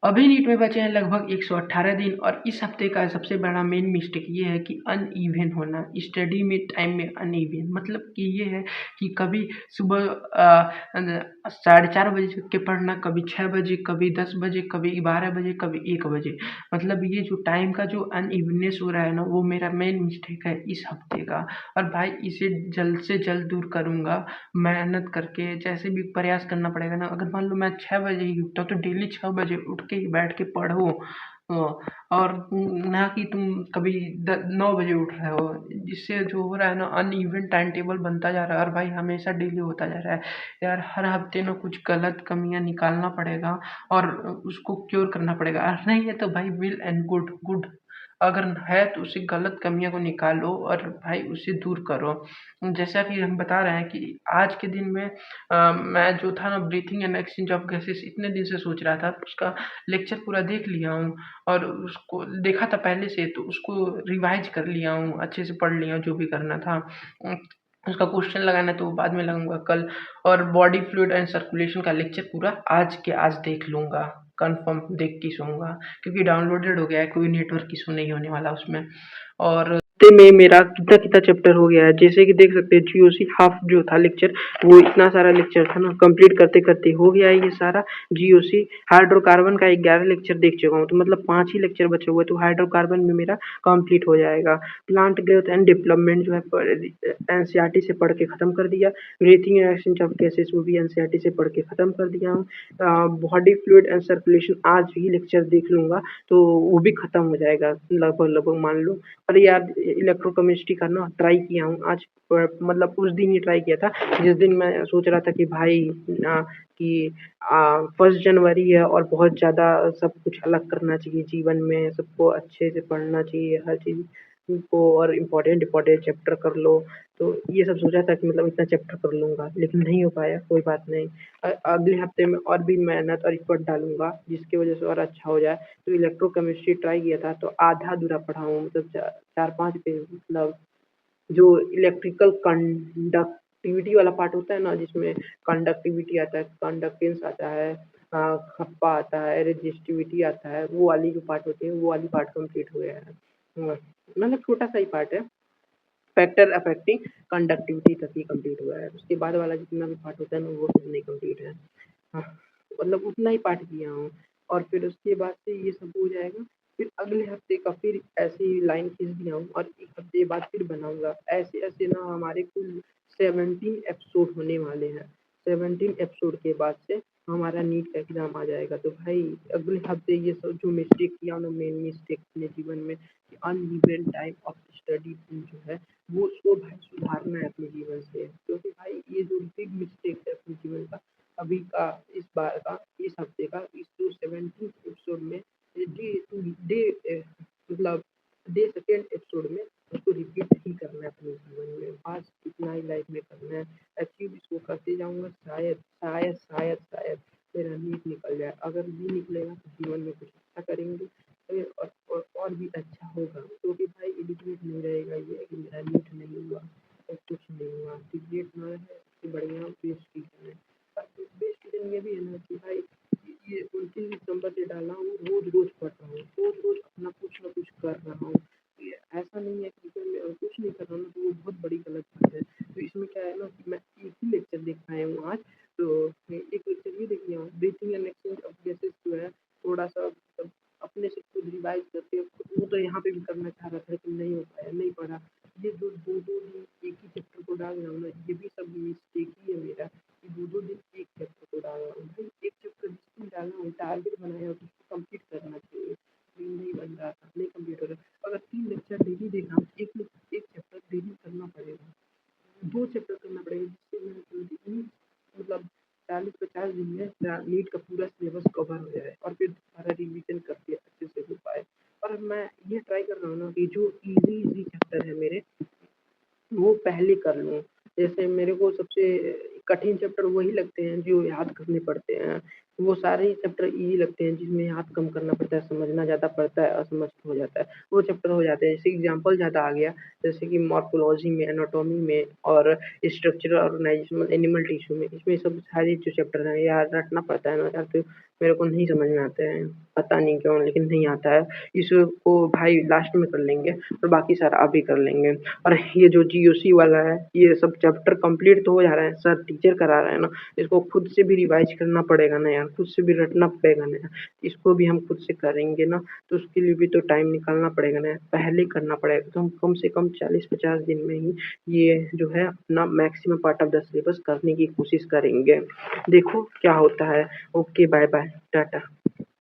अभी नीट में बचे हैं लगभग 118 दिन और इस हफ्ते का सबसे बड़ा मेन मिस्टेक ये है कि अनइवन होना, स्टडी में टाइम में अनइवन मतलब कि ये है कि कभी सुबह 4:30 बजे उठ के पढ़ना, कभी 6 बजे, कभी 10 बजे, कभी 12 बजे, कभी 1 बजे। मतलब ये जो टाइम का जो अनइवननेस हो रहा है ना, वो मेरा मेन मिस्टेक है इस हफ्ते का। और भाई इसे जल्द से जल्द दूर करूँगा, मेहनत करके जैसे भी प्रयास करना पड़ेगा ना। अगर मान लो मैं 6 बजे ही उठता हूँ तो डेली 6 बजे उठ के ही बैठ के पढ़ो। और ना कि तुम कभी 9 बजे उठ रहे हो, जिससे जो हो रहा है ना अनइवन टाइम टेबल बनता जा रहा है और भाई हमेशा डिले होता जा रहा है। यार हर हफ्ते ना कुछ गलत कमियां निकालना पड़ेगा और उसको क्योर करना पड़ेगा। और नहीं है तो भाई विल एंड गुड गुड अगर है तो उसे गलत कमियों को निकालो और भाई उसे दूर करो। जैसा कि हम बता रहे हैं कि आज के दिन में मैं जो था ना breathing and exchange of gases इतने दिन से सोच रहा था, उसका लेक्चर पूरा देख लिया हूँ और उसको देखा था पहले से, तो उसको रिवाइज कर लिया हूँ, अच्छे से पढ़ लिया हूँ जो भी करना था। उसका क्वेश्चन लगाना है तो वो बाद में लगाऊंगा कल। और बॉडी फ्लूइड एंड सर्कुलेशन का लेक्चर पूरा आज के आज देख लूंगा, कंफर्म देख के सोऊंगा, क्योंकि डाउनलोडेड हो गया है, कोई नेटवर्क इशू नहीं होने वाला उसमें। और हफ्ते में मेरा कितना कितना चैप्टर हो गया है, जैसे कि देख सकते हैं जीओसी हाफ जो था लेक्चर, वो इतना सारा लेक्चर था ना, कंप्लीट करते करते हो गया है ये सारा जीओसी। हाइड्रोकार्बन का 11 लेक्चर देख चुका हूँ, तो मतलब 5 ही लेक्चर बचे हुए, तो हाइड्रोकार्बन में मेरा कंप्लीट हो जाएगा। प्लांट ग्रोथ एंड डेवलपमेंट जो है एनसीईआरटी से पढ़ के खत्म कर दिया। Breathing and exchange of gases वो भी एनसीईआरटी से पढ़ के खत्म कर दिया हूँ। बॉडी फ्लूइड एंड सर्कुलेशन आज ही लेक्चर देख लूंगा तो वो भी खत्म हो जाएगा लगभग लगभग मान लो। अरे यार इलेक्ट्रोकेमिस्ट्री का ना ट्राई किया हूँ आज, मतलब उस दिन ही ट्राई किया था जिस दिन मैं सोच रहा था कि भाई कि 1 जनवरी है और बहुत ज़्यादा सब कुछ अलग करना चाहिए जीवन में, सबको अच्छे से पढ़ना चाहिए हर चीज़ को, और इम्पोर्टेंट इम्पोर्टेंट चैप्टर कर लो। तो ये सब सोचा था कि मतलब इतना चैप्टर कर लूँगा, लेकिन नहीं हो पाया, कोई बात नहीं। अगले हफ्ते में और भी मेहनत और एफर्ट डालूँगा जिसकी वजह से और अच्छा हो जाए। तो इलेक्ट्रोकेमिस्ट्री ट्राई किया था तो आधा अधूरा पढ़ा हूँ, मतलब 4-5 पेज, मतलब जो इलेक्ट्रिकल कंडक्टिविटी वाला पार्ट होता है ना, जिसमें कंडक्टिविटी आता है, कंडक्टेंस आता है, खप्पा आता है, रेजिस्टिविटी आता है, वो वाली जो पार्ट होती है वो वाली पार्ट कंप्लीट हो गया है। मतलब छोटा सा ही पार्ट है, फैक्टर अफेक्टिंग कंडक्टिविटी तक ही कंप्लीट हुआ है। उसके बाद वाला जितना भी पार्ट होता है ना वो सब नहीं कंप्लीट है। हाँ, मतलब उतना ही पाठ किया हूँ और फिर उसके बाद से ये सब हो जाएगा। फिर अगले हफ्ते का फिर ऐसे ही लाइन खींच दिया हूँ और 1 हफ्ते बाद फिर बनाऊँगा। ऐसे-ऐसे ना हमारे कुल 17 एपिसोड होने वाले हैं। 17 एपिसोड के बाद से हमारा नीट का एग्ज़ाम आ जाएगा। तो भाई अगले हफ्ते ये सब जो मिस्टेक किया ना, मेन मिस्टेक अपने जीवन में, कि अनइवन टाइम ऑफ स्टडी जो है वो उसको भाई सुधारना है अपने जीवन से। क्योंकि भाई ये जो बिग मिस्टेक है अपने जीवन का अभी का, इस बार का, इस हफ्ते का, इस जो 17 एपिसोड में मतलब डे सेकेंड एपिसोड में उसको रिपीट ही करना है अपने जीवन में, बस इतना ही लाइफ में करना है। अचीव इसको करते जाऊँगा, शायद शायद शायद शायद मेरा नीट निकल जाए। अगर नहीं निकलेगा तो जीवन में कुछ अच्छा करेंगे और भी अच्छा होगा, क्योंकि भाई एलिजिबल नहीं रहेगा ये कि मेरा नीट नहीं हुआ और कुछ नहीं हुआ। टिकट ना है इससे बढ़िया बेस्ट रीज़न है। बेस्ट रीज़न ये भी है ना कि भाई ये 29 दिसंबर से डाला हूँ, रोज़-रोज़ पढ़ रहा हूँ, रोज़-रोज़ अपना कुछ ना कुछ कर रहा हूँ। ये ऐसा नहीं है कि मैं कुछ नहीं कर रहा हूँ, तो वो बहुत बड़ी गलत बात है। तो इसमें क्या है ना कि मैं एक ही लेक्चर देख पाया हूँ आज, तो एक लेक्चर ये देख लिया हूँ। Breathing and exchange of gases जो है थोड़ा-सा मतलब अपने से खुद रिवाइज़ करके, वो तो यहाँ पे भी करना चाह रहा था लेकिन नहीं हो पाया, नहीं पढ़ा। ये जो 2-2 दिन एक ही चैप्टर को डाल रहा हूँ ना, ये भी सब मिस्टेक ही है मेरा कि 2-2 दिन एक चैप्टर को डाल रहा हूँ। भाई एक चैप्टर जिस दिन डाला हूँ, टारगेट बनाया हो तो उसको कंप्लीट करना चाहिए, लेकिन नहीं बन रहा था, नहीं कंप्लीट हो रहा। अगर 3 लेक्चर डेली देख रहा हूँ, एक चैप्टर डेली करना पड़ेगा, 2 चैप्टर करना पड़ेगा, जिससे मैं जल्दी मतलब 40-50 दिन में नीट का पूरा सिलेबस कवर हो जाए और फिर दोबारा रिवीजन करके अच्छे से हो पाए। और मैं ये ट्राई कर रहा हूँ ना कि जो ईज़ी चैप्टर है मेरे, वो पहले कर लूँ। जैसे मेरे को सबसे कठिन चैप्टर वही लगते हैं जो याद करने पड़ते हैं। वो सारे ही चैप्टर ईज़ी लगते हैं जिसमें याद कम करना पड़ता है, समझना ज़्यादा पड़ता है, असमझ हो जाता है। वो चैप्टर हो जाते हैं। जैसे एग्ज़ाम्पल ज़्यादा आ गया, जैसे कि मॉर्फ़ोलॉजी में, एनाटॉमी में और स्ट्रक्चरल ऑर्गेनाइज़ेशन एनिमल टिश्यू में, इसमें सब सारे जो चैप्टर हैं याद रखना पड़ता है ना यार, तो मेरे को नहीं समझ में आते हैं, पता नहीं क्यों लेकिन नहीं आता है। इसको भाई लास्ट में कर लेंगे और बाकी सारा अभी कर लेंगे। और ये जो जीओसी वाला है, ये सब चैप्टर कंप्लीट तो हो जा रहा है, सर टीचर करा रहे हैं ना, इसको खुद से भी रिवाइज करना पड़ेगा ना यार, खुद से भी रटना पड़ेगा ना यार। इसको भी हम खुद से करेंगे ना, तो उसके लिए भी तो टाइम निकालना पड़ेगा ना, पहले करना पड़ेगा। तो हम कम से कम 40-50 दिन में ही ये जो है अपना maximum part of the syllabus करने की कोशिश करेंगे। देखो क्या होता है। Okay, bye bye, Tata.